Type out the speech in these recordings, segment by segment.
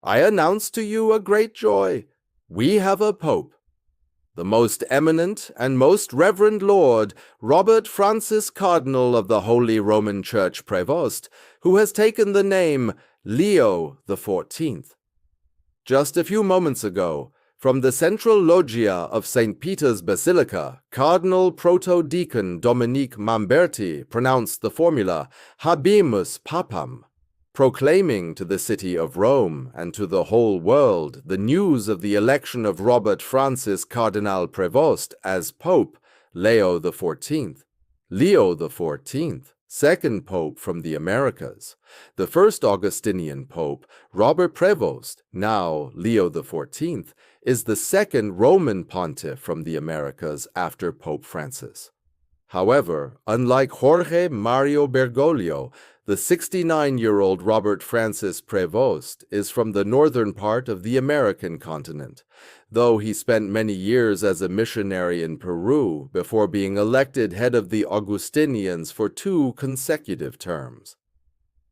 I announce to you a great joy. We have a pope. The most eminent and most reverend Lord, Robert Francis Cardinal of the Holy Roman Church Prevost, who has taken the name Leo XIV. Just a few moments ago, from the central loggia of St. Peter's Basilica, Cardinal Proto-Deacon Dominique Mamberti pronounced the formula Habemus Papam, proclaiming to the city of Rome and to the whole world the news of the election of Robert Francis Cardinal Prevost as Pope Leo XIV. Leo XIV, second Pope from the Americas. The first Augustinian Pope, Robert Prevost, now Leo XIV, is the second Roman pontiff from the Americas after Pope Francis. However, unlike Jorge Mario Bergoglio, the 69-year-old Robert Francis Prevost is from the northern part of the American continent, though he spent many years as a missionary in Peru before being elected head of the Augustinians for 2 consecutive terms.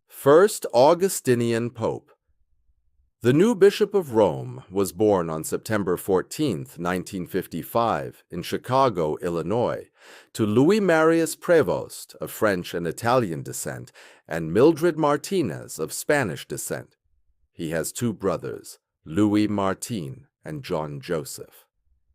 First Augustinian Pope. The new Bishop of Rome was born on September 14, 1955, in Chicago, Illinois, to Louis Marius Prevost, of French and Italian descent, and Mildred Martinez, of Spanish descent. He has 2 brothers, Louis Martin and John Joseph.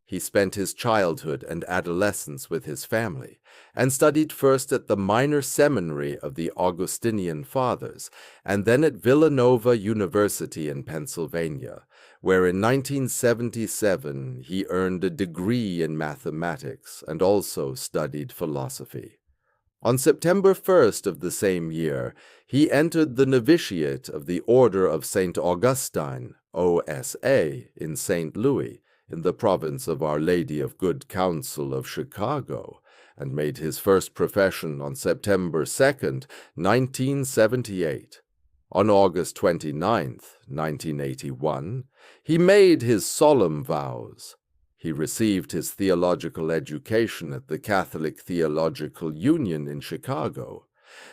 He spent his childhood and adolescence with his family, and studied first at the minor seminary of the Augustinian Fathers, and then at Villanova University in Pennsylvania, where in 1977 he earned a degree in mathematics and also studied philosophy. On September 1st of the same year, he entered the novitiate of the Order of St. Augustine, OSA, in St. Louis, in the province of Our Lady of Good Counsel of Chicago, and made his first profession on September 2nd, 1978. On August 29th, 1981, he made his solemn vows. He received his theological education at the Catholic Theological Union in Chicago.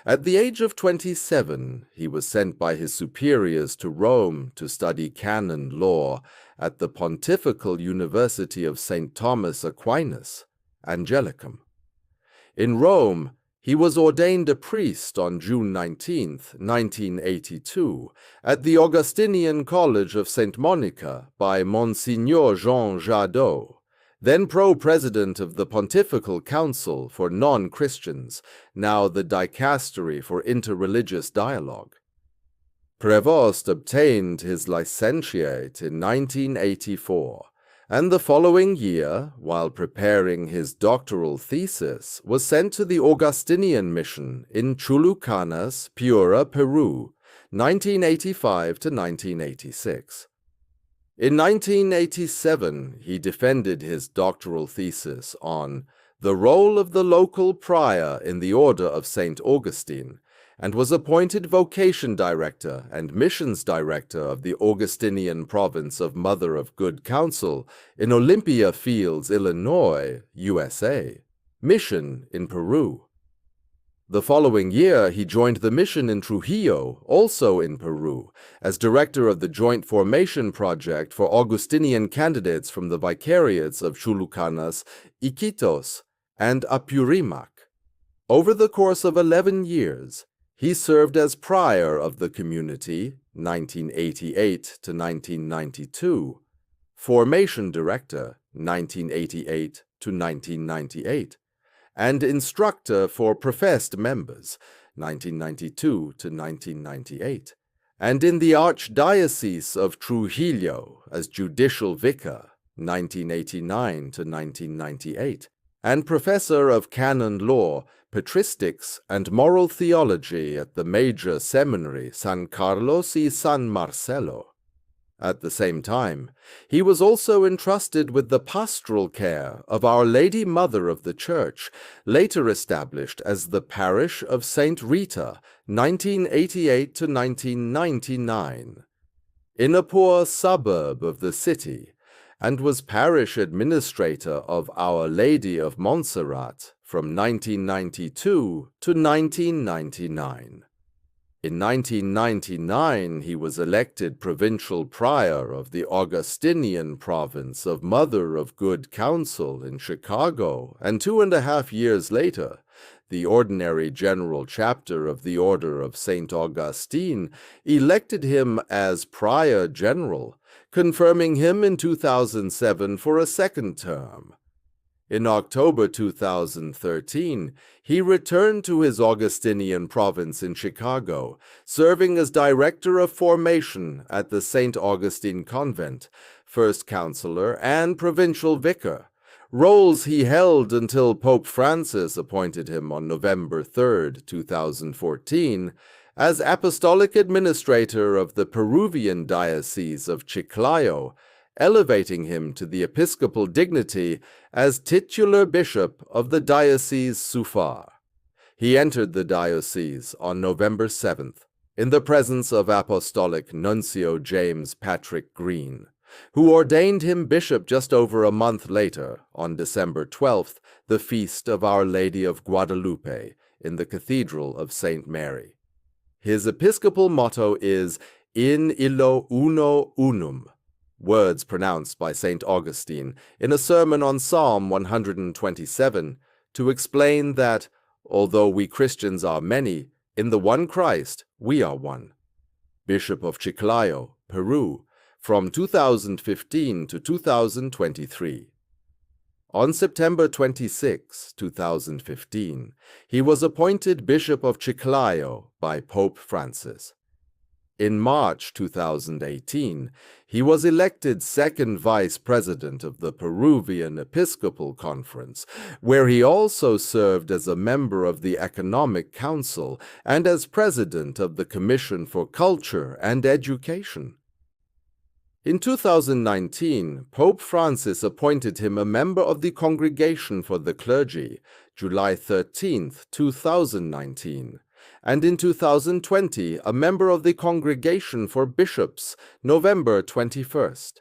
At the age of 27, he was sent by his superiors to Rome to study canon law at the Pontifical University of St. Thomas Aquinas, Angelicum. In Rome, he was ordained a priest on June 19, 1982, at the Augustinian College of St. Monica by Monsignor Jean Jadot, then pro-president of the Pontifical Council for Non-Christians, now the Dicastery for Interreligious Dialogue. Prevost obtained his licentiate in 1984, and the following year, while preparing his doctoral thesis, was sent to the Augustinian mission in Chulucanas, Piura, Peru, 1985 to 1986. In 1987, he defended his doctoral thesis on the role of the local prior in the Order of St. Augustine, and was appointed Vocation Director and Missions Director of the Augustinian Province of Mother of Good Counsel in Olympia Fields, Illinois, USA, mission in Peru. The following year, he joined the mission in Trujillo, also in Peru, as director of the Joint Formation Project for Augustinian candidates from the vicariates of Chulucanas, Iquitos, and Apurimac. Over the course of 11 years, he served as prior of the community, 1988 to 1992, formation director, 1988 to 1998, and instructor for professed members, 1992 to 1998, and in the Archdiocese of Trujillo as judicial vicar, 1989 to 1998, and professor of canon law, patristics, and moral theology at the major seminary San Carlos y San Marcelo. At the same time, he was also entrusted with the pastoral care of Our Lady Mother of the Church, later established as the parish of St. Rita, 1988 to 1999, in a poor suburb of the city, and was parish administrator of Our Lady of Montserrat from 1992 to 1999. In 1999, he was elected provincial prior of the Augustinian province of Mother of Good Counsel in Chicago, and 2.5 years later, the Ordinary General Chapter of the Order of St. Augustine elected him as Prior General, confirming him in 2007 for a second term. In October 2013, he returned to his Augustinian province in Chicago, serving as Director of Formation at the St. Augustine Convent, First Counselor, and Provincial Vicar, roles he held until Pope Francis appointed him on November 3, 2014, as Apostolic Administrator of the Peruvian Diocese of Chiclayo, elevating him to the episcopal dignity as titular bishop of the Diocese Sufar. He entered the diocese on November 7th, in the presence of Apostolic Nuncio James Patrick Green, who ordained him bishop just over a month later, on December 12th, the feast of Our Lady of Guadalupe, in the Cathedral of St. Mary. His episcopal motto is In illo uno unum, words pronounced by St. Augustine in a sermon on Psalm 127, to explain that, although we Christians are many, in the one Christ we are one. Bishop of Chiclayo, Peru, from 2015 to 2023. On September 26, 2015, he was appointed Bishop of Chiclayo by Pope Francis. In March 2018, he was elected second vice president of the Peruvian Episcopal Conference, where he also served as a member of the Economic Council and as president of the Commission for Culture and Education. In 2019, Pope Francis appointed him a member of the Congregation for the Clergy, July 13, 2019. And in 2020, a member of the Congregation for Bishops, November 21st.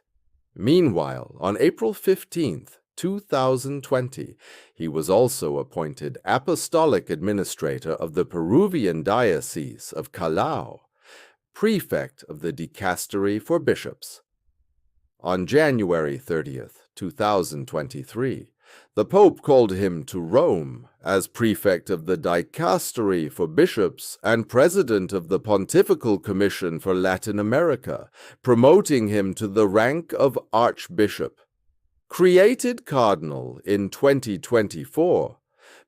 Meanwhile, on April 15th, 2020, he was also appointed Apostolic Administrator of the Peruvian Diocese of Callao, Prefect of the Dicastery for Bishops. On January 30th, 2023, the Pope called him to Rome as prefect of the Dicastery for Bishops and president of the Pontifical Commission for Latin America, promoting him to the rank of Archbishop. Created Cardinal in 2024,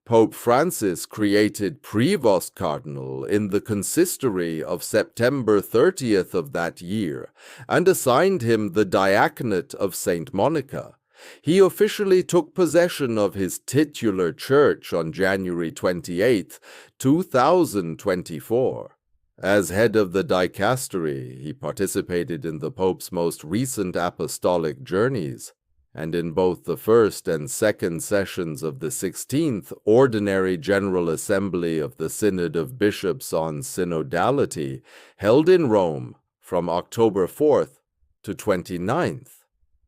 Pope Francis created Prevost Cardinal in the consistory of September 30th of that year and assigned him the diaconate of St. Monica. He officially took possession of his titular church on January 28, 2024. As head of the dicastery, he participated in the Pope's most recent apostolic journeys, and in both the first and second sessions of the 16th Ordinary General Assembly of the Synod of Bishops on Synodality, held in Rome from October 4th to 29th.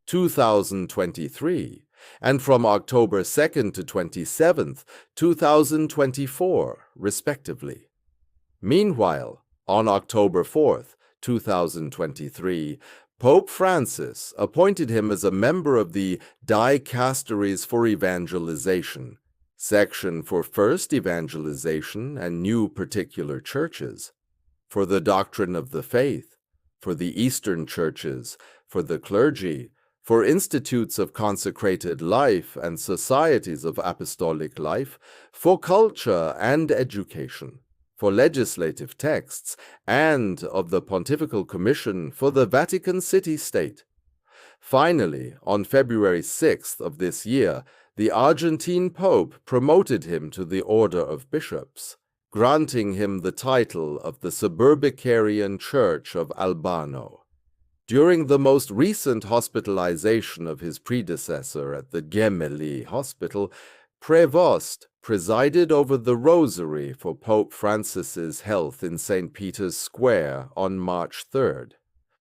2023, and from October 2nd to 27th, 2024, respectively. Meanwhile, on October 4th, 2023, Pope Francis appointed him as a member of the Dicasteries for Evangelization, section for First Evangelization and New Particular Churches, for the Doctrine of the Faith, for the Eastern Churches, for the Clergy, for institutes of consecrated life and societies of apostolic life, for culture and education, for legislative texts, and of the Pontifical Commission for the Vatican City-State. Finally, on February 6th of this year, the Argentine Pope promoted him to the Order of Bishops, granting him the title of the Suburbicarian Church of Albano. During the most recent hospitalization of his predecessor at the Gemelli Hospital, Prevost presided over the Rosary for Pope Francis's health in St. Peter's Square on March 3rd.